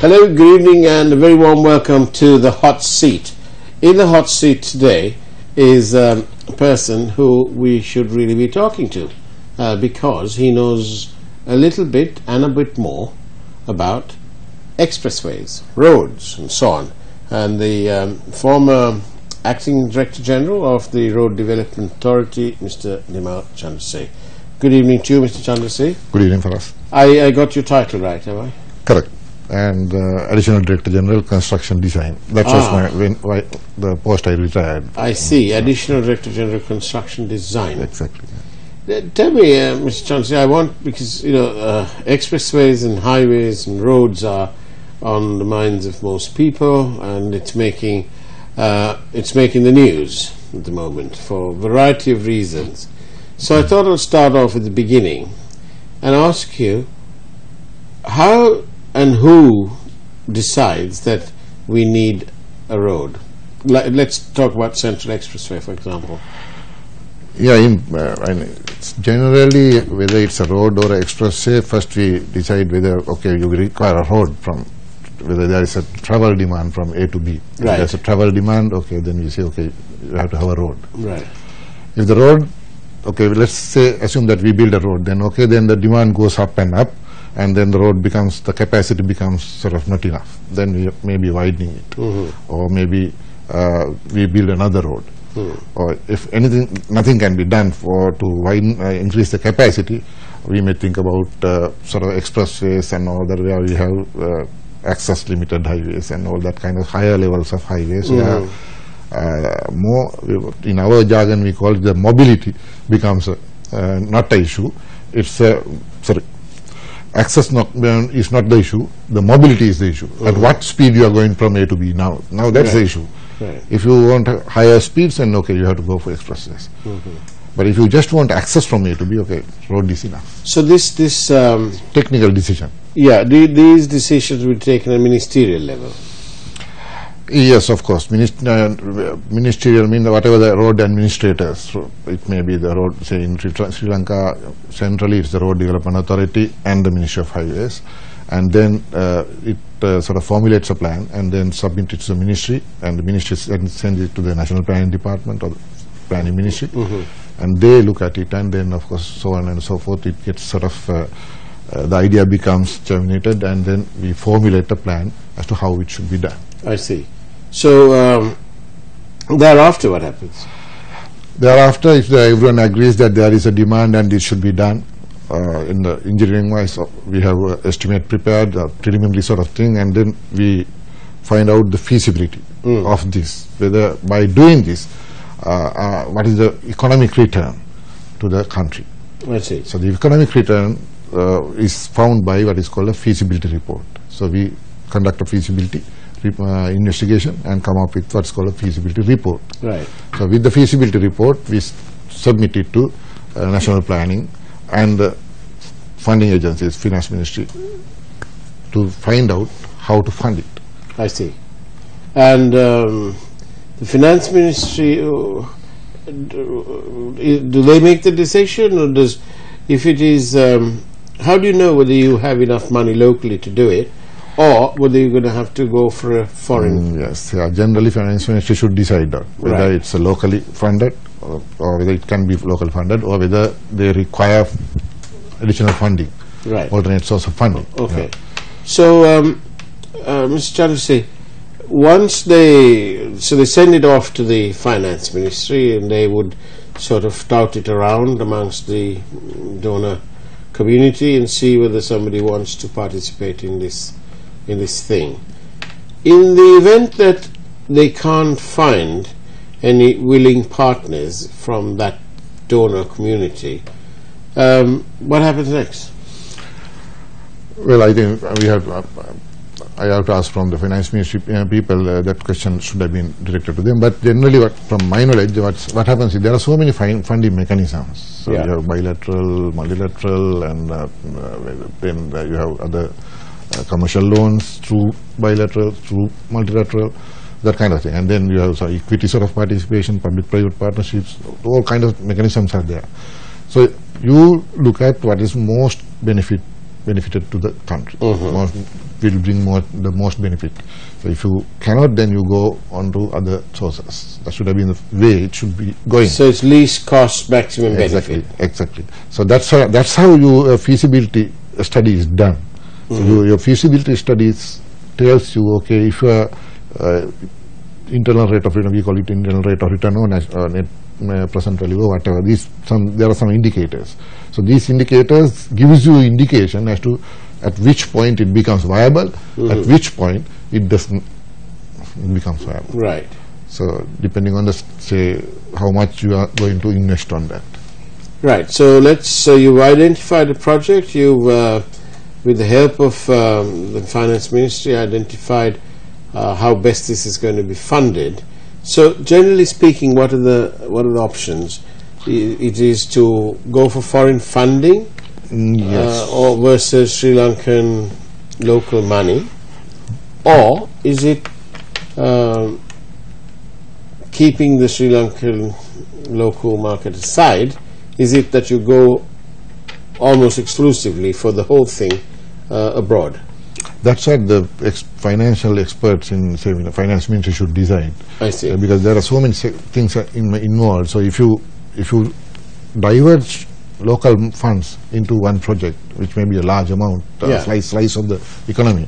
Hello, good evening and a very warm welcome to the Hot Seat. In the Hot Seat today is a person who we should really be talking to because he knows a little bit and a bit more about expressways, roads and so on. And the former Acting Director General of the Road Development Authority, Mr. Nimal Chandrase. Good evening to you, Mr. Chandrase. Good evening for us. I got your title right, have I? Correct. And Additional Director General Construction Design. That was the post I retired. I see. Additional Director General Construction Design. Exactly. Tell me, Mr. Chandrase, I want, because expressways and highways and roads are on the minds of most people, and it's making the news at the moment for a variety of reasons. So I thought I'll start off at the beginning and ask you, how and who decides that we need a road? Let's talk about Central Expressway, for example. Yeah, it's generally, whether it's a road or an expressway, first we decide whether, okay, you require a road from, whether there is a travel demand from A to B. If there's a travel demand, okay, then we say, okay, you have to have a road. Right. If the road, okay, let's say, assume that we build a road, then okay, then the demand goes up and up, and then the road becomes, the capacity becomes sort of not enough. Then we may be widening it, or maybe we build another road. Or if anything, nothing can be done to widen, increase the capacity, we may think about sort of expressways and all that, where we have access limited highways and all that kind of higher levels of highways. More, in our jargon, we call it the mobility becomes not an issue. It's access is not the issue. The mobility is the issue. At what speed you are going from A to B now? Now that's the issue. If you want higher speeds, then okay, you have to go for expressways. But if you just want access from A to B, okay, road is enough. So this technical decision. Yeah, these decisions will be taken at ministerial level. Yes, of course. Ministerial means whatever the road administrators. So it may be the road, say in Sri Lanka, centrally it's the Road Development Authority and the Ministry of Highways. And then it sort of formulates a plan and then submits it to the ministry, and the ministry sends it to the National Planning Department or the Planning Ministry, and they look at it, and then of course so on and so forth. It gets sort of the idea becomes germinated, and then we formulate a plan as to how it should be done. I see. So thereafter, what happens? Thereafter, if everyone agrees that there is a demand and it should be done, in the engineering wise, we have an estimate prepared, a preliminary sort of thing, and then we find out the feasibility of this, whether by doing this, what is the economic return to the country. I see. So the economic return is found by what is called a feasibility report. So we conduct a feasibility investigation and come up with what's called a feasibility report. Right. So with the feasibility report, we submit it to national planning and the funding agencies, finance ministry, to find out how to fund it. I see. And the finance ministry, do they make the decision, or does, if it is, how do you know whether you have enough money locally to do it, or whether you're going to have to go for a foreign? Yes, generally finance ministry should decide that, whether it's locally funded or whether it can be local funded, or whether they require additional funding, alternate source of funding. Okay. So, Mr. Chandrase, once they send it off to the finance ministry, and they would sort of tout it around amongst the donor community and see whether somebody wants to participate in this thing. In the event that they can't find any willing partners from that donor community, what happens next? Well, I think I have to ask from the finance ministry people, that question should have been directed to them. But generally, from my knowledge, what happens is there are so many funding mechanisms. So you have bilateral, multilateral, and then you have other commercial loans through bilateral, through multilateral, that kind of thing. And then you have equity sort of participation, public-private partnerships, all kind of mechanisms are there. So you look at what is most benefit benefited to the country. Will bring the most benefit. So if you cannot, then you go on to other sources. That should have been the way it should be going. So it's least cost, maximum benefit. Exactly. So that's how your feasibility study is done. So your feasibility studies tells you, okay, if your internal rate of return, we call it internal rate of return or net present value or whatever. There are some indicators. So these indicators gives you indication as to at which point it becomes viable, at which point it doesn't become viable. Right. So depending on the, say, how much you are going to invest on that. Right. So you've identified a project. You've with the help of the Finance Ministry identified how best this is going to be funded. So generally speaking, what are the options? It is to go for foreign funding, or versus Sri Lankan local money, or is it keeping the Sri Lankan local market aside? Is it that you go almost exclusively for the whole thing abroad? That's what the financial experts in, say, the finance ministry should decide. I see. Because there are so many things involved. So if you diverge local funds into one project, which may be a large amount, slice of the economy,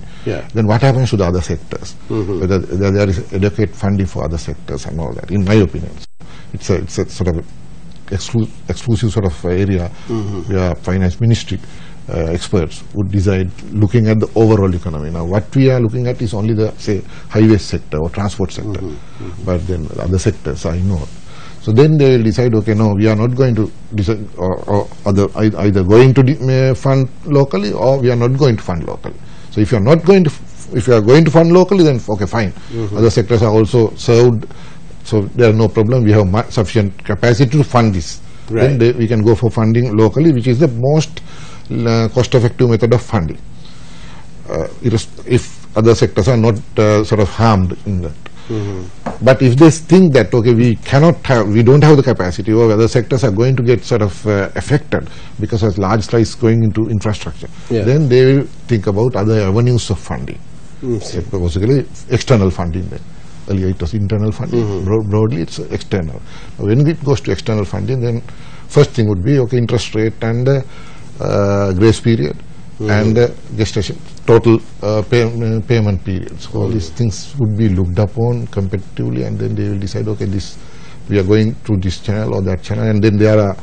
then what happens to the other sectors? Whether there is adequate funding for other sectors and all that, in my opinion. It's a sort of exclusive sort of area where finance ministry experts would decide, looking at the overall economy. Now what we are looking at is only the, say, highway sector or transport sector, but then the other sectors are ignored. So then they will decide, okay, no, we are not going to decide, or either going to fund locally, or we are not going to fund locally. So if you are not going to, if you are going to fund locally, then okay, fine. Other sectors are also served, so there is no problem. We have sufficient capacity to fund this. Right. Then we can go for funding locally, which is the most cost-effective method of funding. If other sectors are not sort of harmed in that. But if they think that, okay, we don't have the capacity, or other sectors are going to get sort of affected because of large slice going into infrastructure, then they will think about other avenues of funding. Basically, external funding then. Earlier it was internal funding, broadly it's external. When it goes to external funding, then first thing would be, okay, interest rate and grace period and gestation, total payment periods. All these things would be looked upon competitively, and then they will decide, okay, we are going through this channel or that channel, and then there are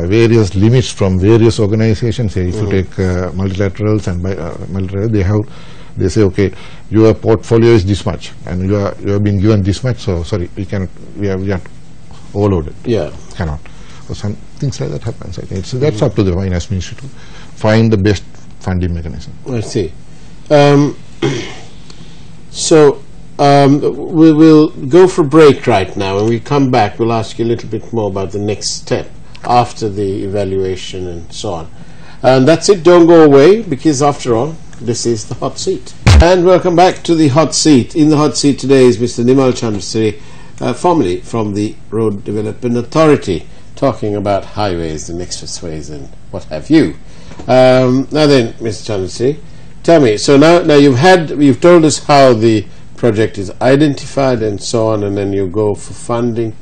various limits from various organizations. Say, if you take multilaterals and multilateral, they say, okay, your portfolio is this much, and you have been given this much, so sorry, we are overloaded. Cannot. So some things like that happens. I think so. That's up to the finance ministry to find the best funding mechanism. I see. So we will go for a break right now. When we come back, we'll ask you a little bit more about the next step after the evaluation and so on. And that's it. Don't go away, because after all, this is the Hot Seat. And welcome back to the Hot Seat. In the Hot Seat today is Mr. Nimal Chandrasiri, formerly from the Road Development Authority, talking about highways and expressways and what have you. Now then, Mr. Chandrasiri, tell me, so now you've told us how the project is identified and so on, and then you go for funding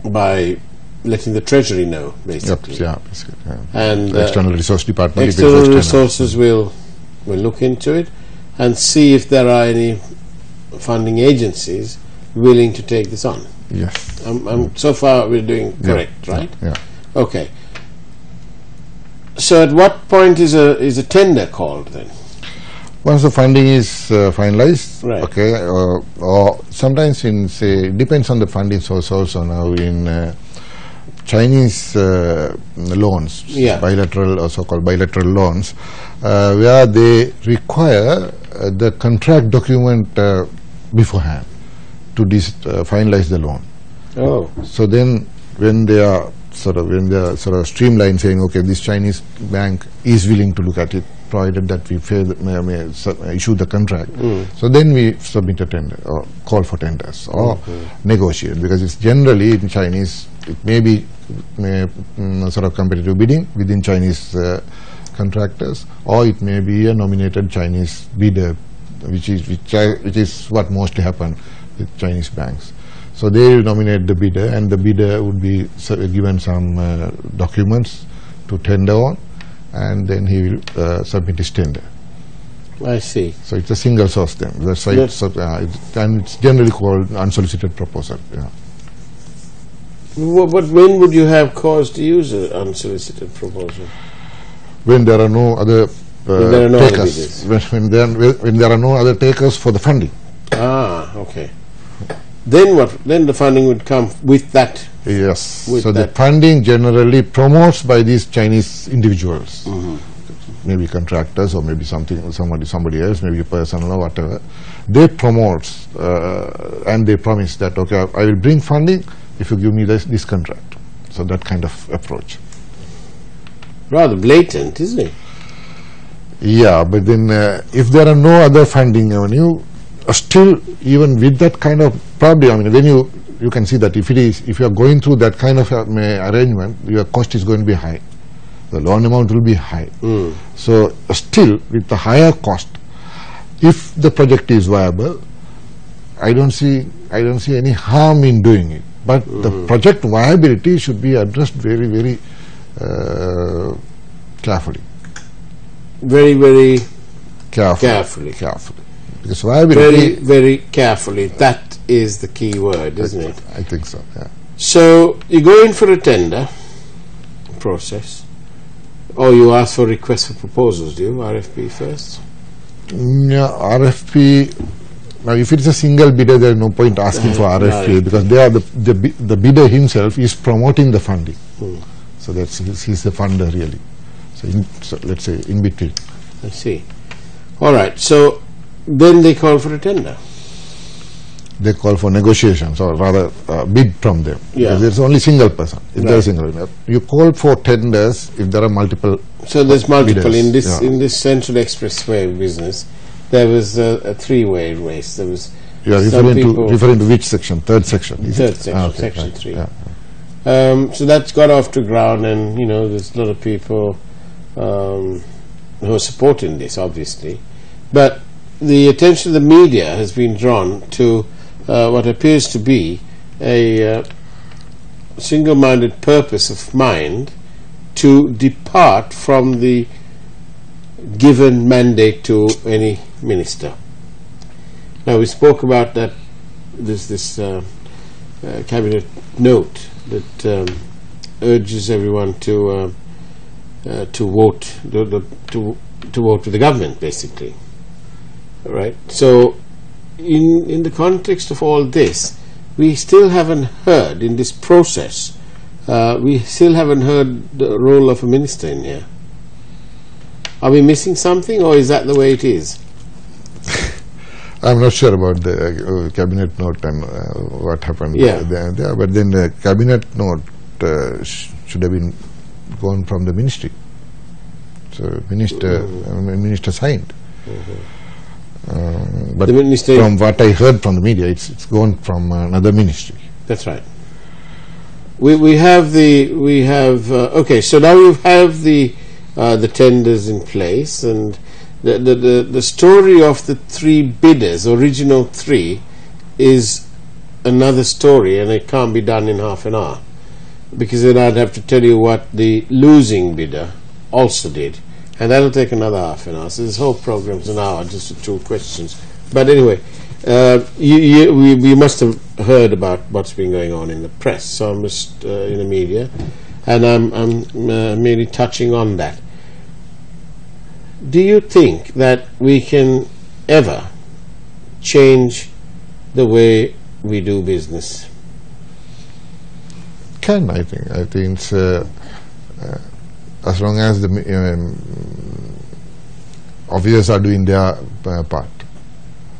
by letting the Treasury know, basically. Basically. And external resource department. External resources will look into it and see if there are any funding agencies willing to take this on. Yes. So far we're doing correct, right? Yeah. Okay. So at what point is a tender called then? Once the funding is finalized, right. Okay, or sometimes in, say, it depends on the funding source also. Now in Chinese loans, bilateral or so-called bilateral loans, where they require the contract document beforehand to finalize the loan. Oh. So then when they are sort of streamlined, saying, okay, this Chinese bank is willing to look at it, provided that we issue the contract. So then we submit a tender or call for tenders or negotiate, because it's generally in Chinese, it may be sort of competitive bidding within Chinese contractors, or it may be a nominated Chinese bidder, which is what mostly happen with Chinese banks. So they will nominate the bidder, and the bidder would be given some documents to tender on, and then he will submit his tender. I see. So it's a single source then. That's why and it's generally called unsolicited proposal. Yeah. But when would you have cause to use an unsolicited proposal? When there are no other takers. When there are no other takers for the funding. Ah, okay. Then what? Then the funding would come with that. Yes. So the funding generally promotes by these Chinese individuals, maybe contractors or maybe somebody else, maybe a person or whatever. They promote and they promise that, okay, I will bring funding if you give me this contract. So that kind of approach. Rather blatant, isn't it? Yeah, but then if there are no other funding avenue, still even with that kind of, probably, I mean, when you can see that if you are going through that kind of arrangement, your cost is going to be high. The loan amount will be high. So still with the higher cost, if the project is viable, I don't see any harm in doing it. But the project viability should be addressed very, very carefully. Very, very carefully. Because viability, very, very carefully. That is the key word, isn't it? I think so. Yeah. So you go in for a tender process, or you ask for requests for proposals. Do you RFP first? Yeah, RFP. Now, if it is a single bidder, there is no point asking for RFP, because they are the bidder himself is promoting the funding. So he's the funder really. So let's say in between. I see. All right. So then they call for a tender. They call for negotiations, or rather bid from them. Yeah. Because there's only single person. If there is single, you call for tenders if there are multiple. So there's multiple bidders. in this Central Expressway business. There was a three-way race. There was. You are referring to which section? Third section. Third section, section 3. Yeah. So that's got off to ground, and there's a lot of people who are supporting this, obviously, but the attention of the media has been drawn to what appears to be a single-minded purpose of mind to depart from the given mandate to any minister. Now, we spoke about that. This cabinet note that urges everyone to vote to vote with the government, basically. Right. So, in the context of all this, we still haven't heard in this process. We still haven't heard the role of a minister in here. Are we missing something, or is that the way it is? I'm not sure about the cabinet note and what happened there, but then the cabinet note should have been gone from the ministry. So minister signed. But from what I heard from the media, it's gone from another ministry. That's right. We have okay. So now you have the tenders in place, and the story of the three bidders, original three, is another story, and it can't be done in half an hour, because then I'd have to tell you what the losing bidder also did, and that'll take another half an hour. So this whole program's an hour just for 2 questions. But anyway, we must have heard about what's been going on in the press, so I'm just in the media, and I'm merely touching on that. Do you think that we can ever change the way we do business? I think it's as long as the officers are doing their part.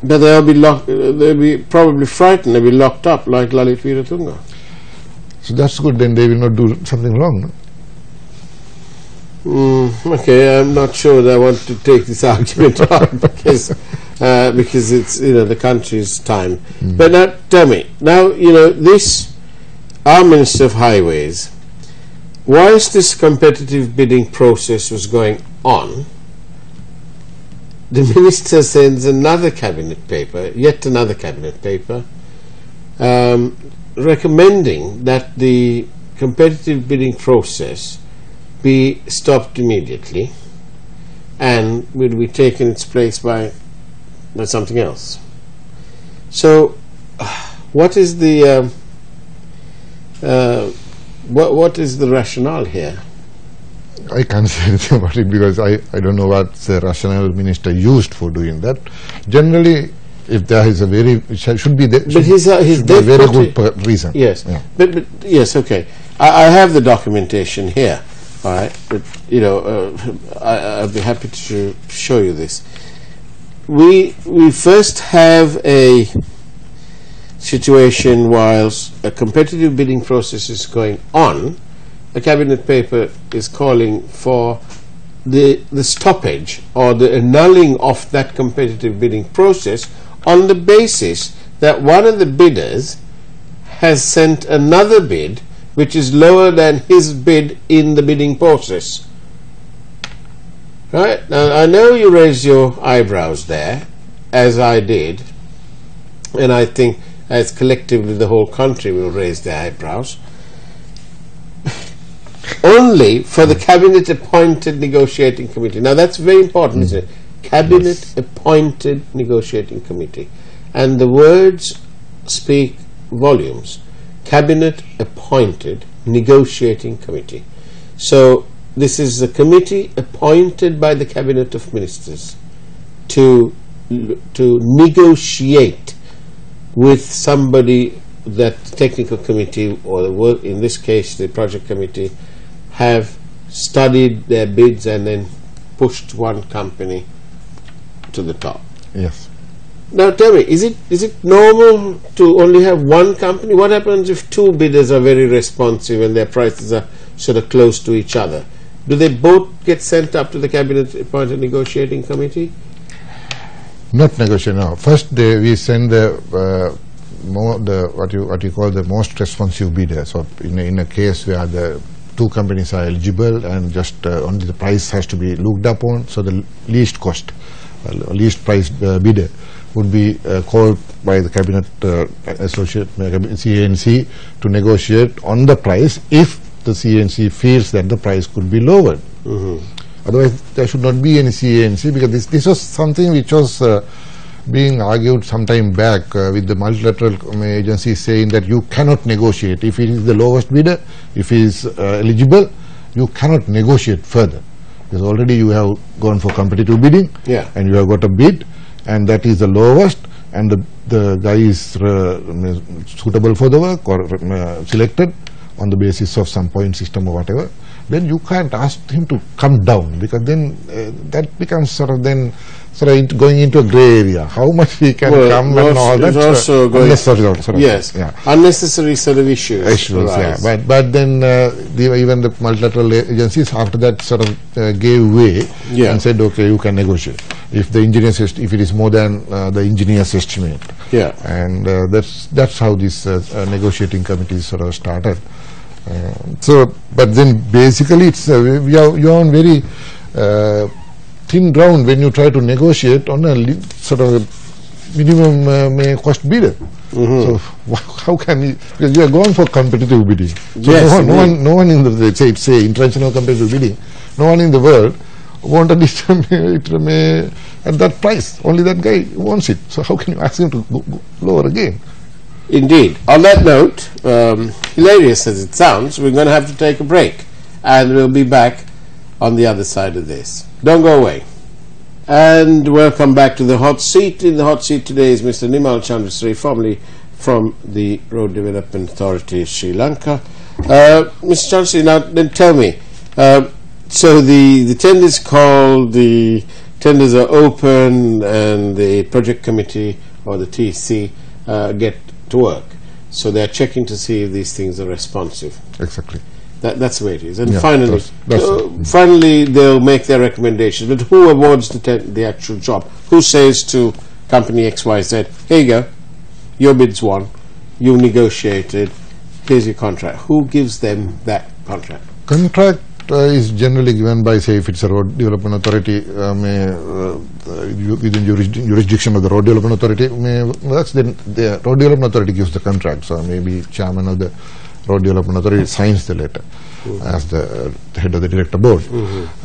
But they'll be probably frightened. They'll be locked up like Lalit Veeratunga. So that's good. Then they will not do something wrong. No? Okay, I'm not sure that I want to take this argument on because it's the country's time. But now tell me, now this our Minister of Highways, whilst this competitive bidding process was going on, the Minister sends another cabinet paper, yet another cabinet paper, recommending that the competitive bidding process be stopped immediately and will be taken its place by something else. So what is the what is the rationale here? I can't say anything about it because I don't know what the rationale minister used for doing that. Generally, if there is a very should be there, but his a very good reason. Yes, yeah. but yes, okay. I have the documentation here. All right, but I'll be happy to show you this. We first have a situation whilst a competitive bidding process is going on. A cabinet paper is calling for the stoppage or the annulling of that competitive bidding process on the basis that one of the bidders has sent another bid which is lower than his bid in the bidding process. Right? Now, I know you raised your eyebrows there, as I did, and I think as collectively the whole country will raise their eyebrows. Only for the cabinet-appointed negotiating committee. Now, that's very important, isn't it? Cabinet-appointed negotiating committee. And the words speak volumes. Cabinet-appointed negotiating committee. So this is a committee appointed by the Cabinet of Ministers to negotiate with somebody that the technical committee or the work, in this case the project committee, have studied their bids and then pushed one company to the top. Yes. Now tell me, is it normal to only have one company? What happens if two bidders are very responsive and their prices are sort of close to each other? Do they both get sent up to the cabinet appointed negotiating committee? Not negotiating. No. First, we send the what you call the most responsive bidder. So in a case where the two companies are eligible and just only the price has to be looked upon, so the least cost, least price bidder would be called by the cabinet associate CNC to negotiate on the price if the CNC feels that the price could be lowered. Otherwise, there should not be any CNC because this was something which was being argued some time back with the multilateral agencies saying that you cannot negotiate. If it is the lowest bidder, if he is eligible, you cannot negotiate further. Because already you have gone for competitive bidding and you have got a bid and that is the lowest and the guy is suitable for the work or selected on the basis of some point system or whatever, then you can't ask him to come down because then that becomes sort of going into a grey area. How much he can come and all that. Also unnecessary unnecessary sort of issues. But then even the multilateral agencies after that sort of gave way and said, okay, you can negotiate if the engineers if it is more than the engineer's estimate. And that's how this negotiating committee sort of started. But then basically it's you're on very thin ground when you try to negotiate on a sort of minimum cost bidder. So how can you? Because you are going for competitive bidding. So no one in the say international competitive bidding, no one in the world wanted it at that price. Only that guy wants it. So how can you ask him to go lower again? Indeed. On that note, hilarious as it sounds, we're going to have to take a break and we'll be back on the other side of this. Don't go away. And welcome back to the hot seat. In the hot seat today is Mr. Nimal Chandrasri, formerly from the Road Development Authority of Sri Lanka. Mr. Chandrasri, now then tell me, so the tenders called, the tenders are open and the project committee or the TC get to work. So they're checking to see if these things are responsive. Exactly. That's the way it is. And Yeah, finally, finally they'll make their recommendations. But who awards the actual job? Who says to company XYZ, here you go, your bid's won, you negotiated, here's your contract. Who gives them that contract? Contract is generally given by, say, if it's a road development authority, within jurisdiction of the road development authority, then the road development authority gives the contract. So maybe chairman of the road development authority signs the letter as the head of the director board.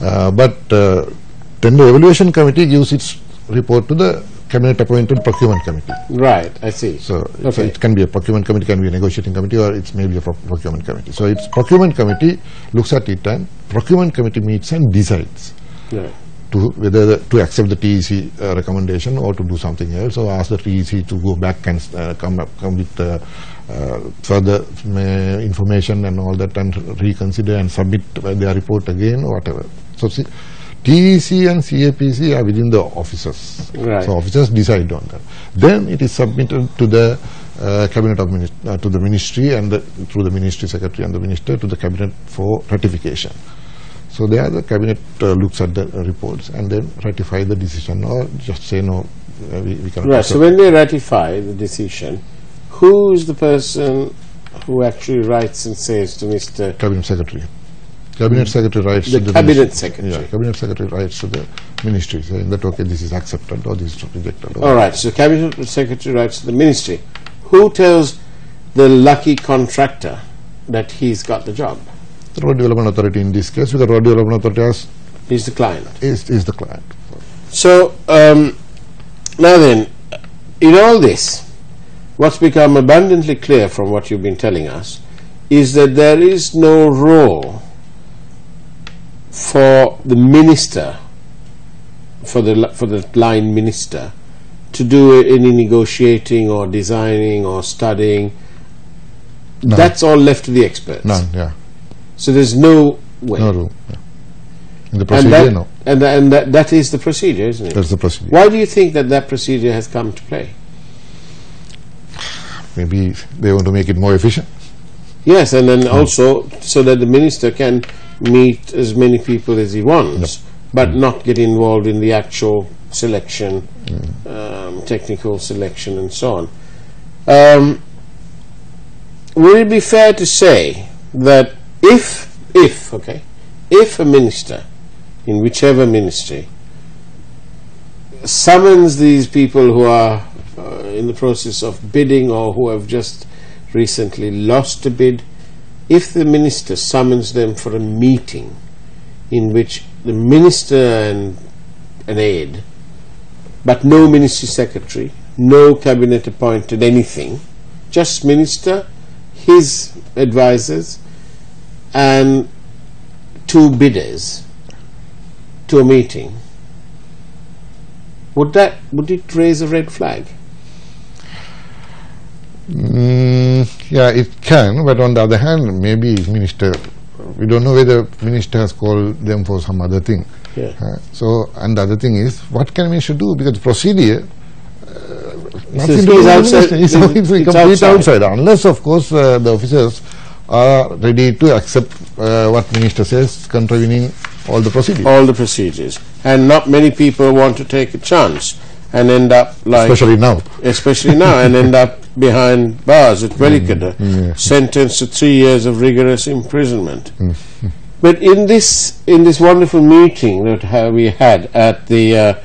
But then the evaluation committee gives its report to the cabinet appointed procurement committee. Right, I see. So it can be a procurement committee, can be a negotiating committee, or it's maybe a procurement committee. So it's procurement committee looks at it, and procurement committee meets and decides to whether to accept the TEC recommendation or to do something else, or ask the TEC to go back and come with further information and all that, and reconsider and submit their report again or whatever. So TEC and CAPC are within the officers. Right. So officers decide on that. Then it is submitted to the cabinet of to the ministry, and through the ministry secretary and the minister to the cabinet for ratification. So there the cabinet looks at the reports and then ratify the decision, or just say no, we cannot. Right. So when they ratify the decision, who is the person who actually writes and says to Mr. Cabinet secretary? Cabinet secretary writes to the cabinet ministry. secretary. Yeah, cabinet secretary writes to the ministry saying that okay, this is accepted or this is rejected. All right. So cabinet secretary writes to the ministry. Who tells the lucky contractor that he's got the job? The road development authority in this case, because road development authority is the client. Is the client. So now then, in all this, what's become abundantly clear from what you've been telling us is that there is no role for the minister, for the line minister, to do any negotiating or designing or studying. None. That's all left to the experts. None, yeah. So there's no way. No room. Yeah. In the procedure, no. And that is the procedure, isn't it? That's the procedure. Why do you think that procedure has come to play? Maybe they want to make it more efficient. Yes, and then also so that the minister can meet as many people as he wants, but not get involved in the actual selection, technical selection and so on. Would it be fair to say that if a minister in whichever ministry summons these people who are in the process of bidding or who have just recently lost a bid, if the minister summons them for a meeting in which the minister and an aide, but no ministry secretary, no cabinet appointed anything, just minister, his advisors and two bidders to a meeting, would it raise a red flag? Yeah, it can, but on the other hand, maybe minister, we don't know whether minister has called them for some other thing. Yeah. So, and the other thing is, what can minister do? Because the procedure, nothing to do with outside. It's complete outside. Unless, of course, the officers are ready to accept what minister says, contravening all the procedures. All the procedures. And not many people want to take a chance and end up like... Especially now, and end up behind bars at Velikada, sentenced to 3 years of rigorous imprisonment. But in this wonderful meeting that we had at the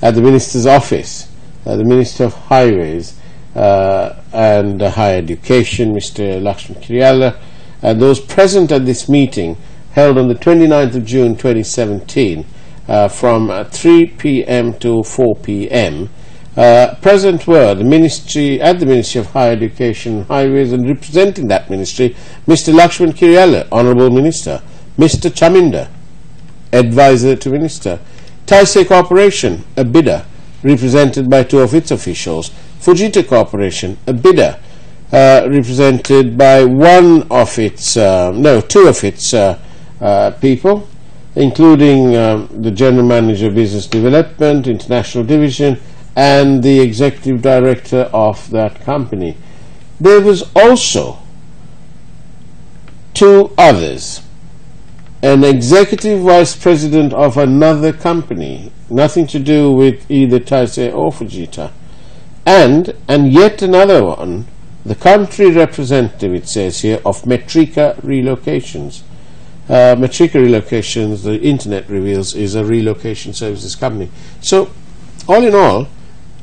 minister's office, the Minister of Highways and Higher Education, Mr. Lakshman Kiryala, and those present at this meeting held on the 29th of June 2017 from 3 p.m. to 4 p.m. Present were the Ministry of Higher Education and Highways, and representing that ministry, Mr. Lakshman Kiryala, Honourable Minister, Mr. Chaminda, Advisor to Minister, Taisei Corporation, a bidder, represented by two of its officials, Fujita Corporation, a bidder, represented by two of its people, including the General Manager of Business Development, International Division, and the Executive Director of that company. There was also two others, an executive vice president of another company, nothing to do with either Taisei or Fujita, and yet another one, the country representative, it says here, of Metrika Relocations. Metrika Relocations, the internet reveals, is a relocation services company. So, all in all,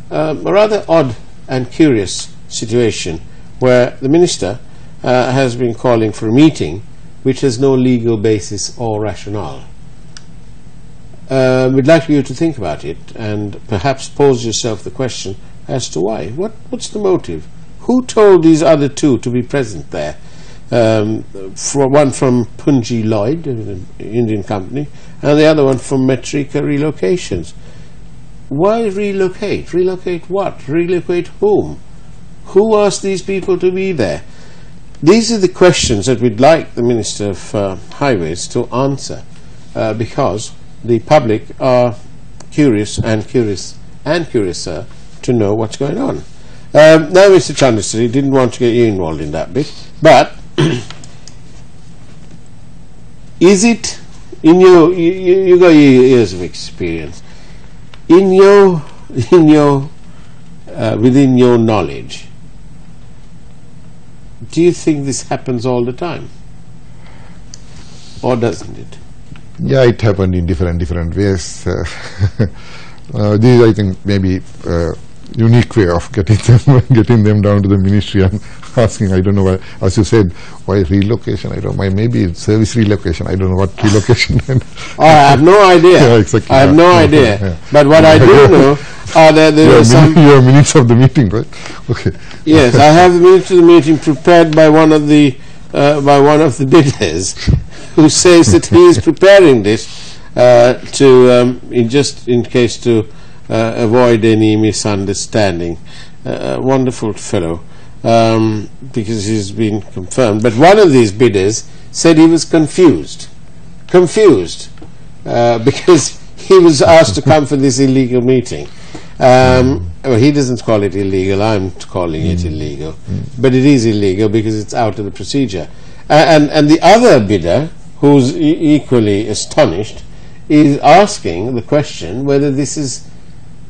a rather odd and curious situation where the minister has been calling for a meeting which has no legal basis or rationale. We'd like you to think about it and perhaps pose yourself the question as to why. What's the motive? Who told these other two to be present there? For one from Punji Lloyd, an Indian company, and the other one from Metrika Relocations. Why relocate? Relocate what? Relocate whom? Who asked these people to be there? These are the questions that we'd like the Minister of Highways to answer, because the public are curious and curiouser to know what's going on. Now, Mr. Chandrasri, didn't want to get you involved in that bit, but is it, in your, you got years of experience, in your within your knowledge, do you think this happens all the time, or doesn't it? Yeah, it happened in different ways. This, I think, maybe unique way of getting them down to the ministry and asking. I don't know why, as you said, why relocation? I don't know. Maybe it's service relocation. I don't know what relocation. I have no idea. Yeah, exactly. I have no idea. Yeah. But what I do know are that there are some. You have minutes of the meeting, right? Okay. Yes, I have the minutes of the meeting prepared by one of the bidders, who says that he is preparing this just in case to avoid any misunderstanding. Wonderful fellow, because he's been confirmed. But one of these bidders said he was confused, because he was asked to come for this illegal meeting. Well, he doesn't call it illegal, I'm calling it illegal, but it is illegal because it's out of the procedure. And the other bidder, who's equally astonished, is asking the question whether this is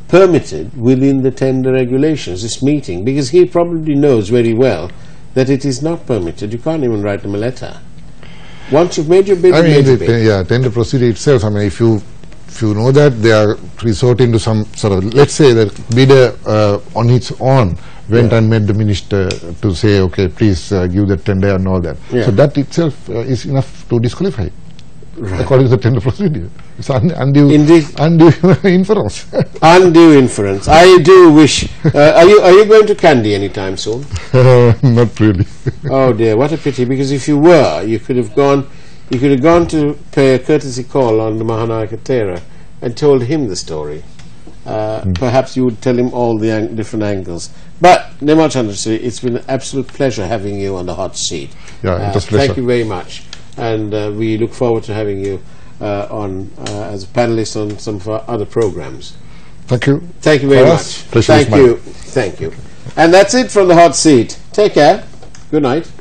permitted within the tender regulations, this meeting, because he probably knows very well that it is not permitted. You can't even write them a letter. Once you've made your bid, tender procedure itself, I mean, if you know that they are resorting to some sort of, let's say that bidder on its own went and met the minister to say, okay, please give the tender and all that. Yeah. So that itself is enough to disqualify, according to the tender procedure. It's undue inference. Undue inference. I do wish. Are you going to Kandy anytime soon? Not really. Oh dear, what a pity! Because if you were, you could have gone. You could have gone to pay a courtesy call on the Mahanayaka Thera and told him the story. Perhaps you would tell him all the different angles. But, Nirmal Chandrasri, it's been an absolute pleasure having you on the hot seat. Yeah, it was a pleasure. Thank you very much. And we look forward to having you on as a panelist on some of our other programs. Thank you. Thank you very much. Thank you. Thank you. And that's it from the hot seat. Take care. Good night.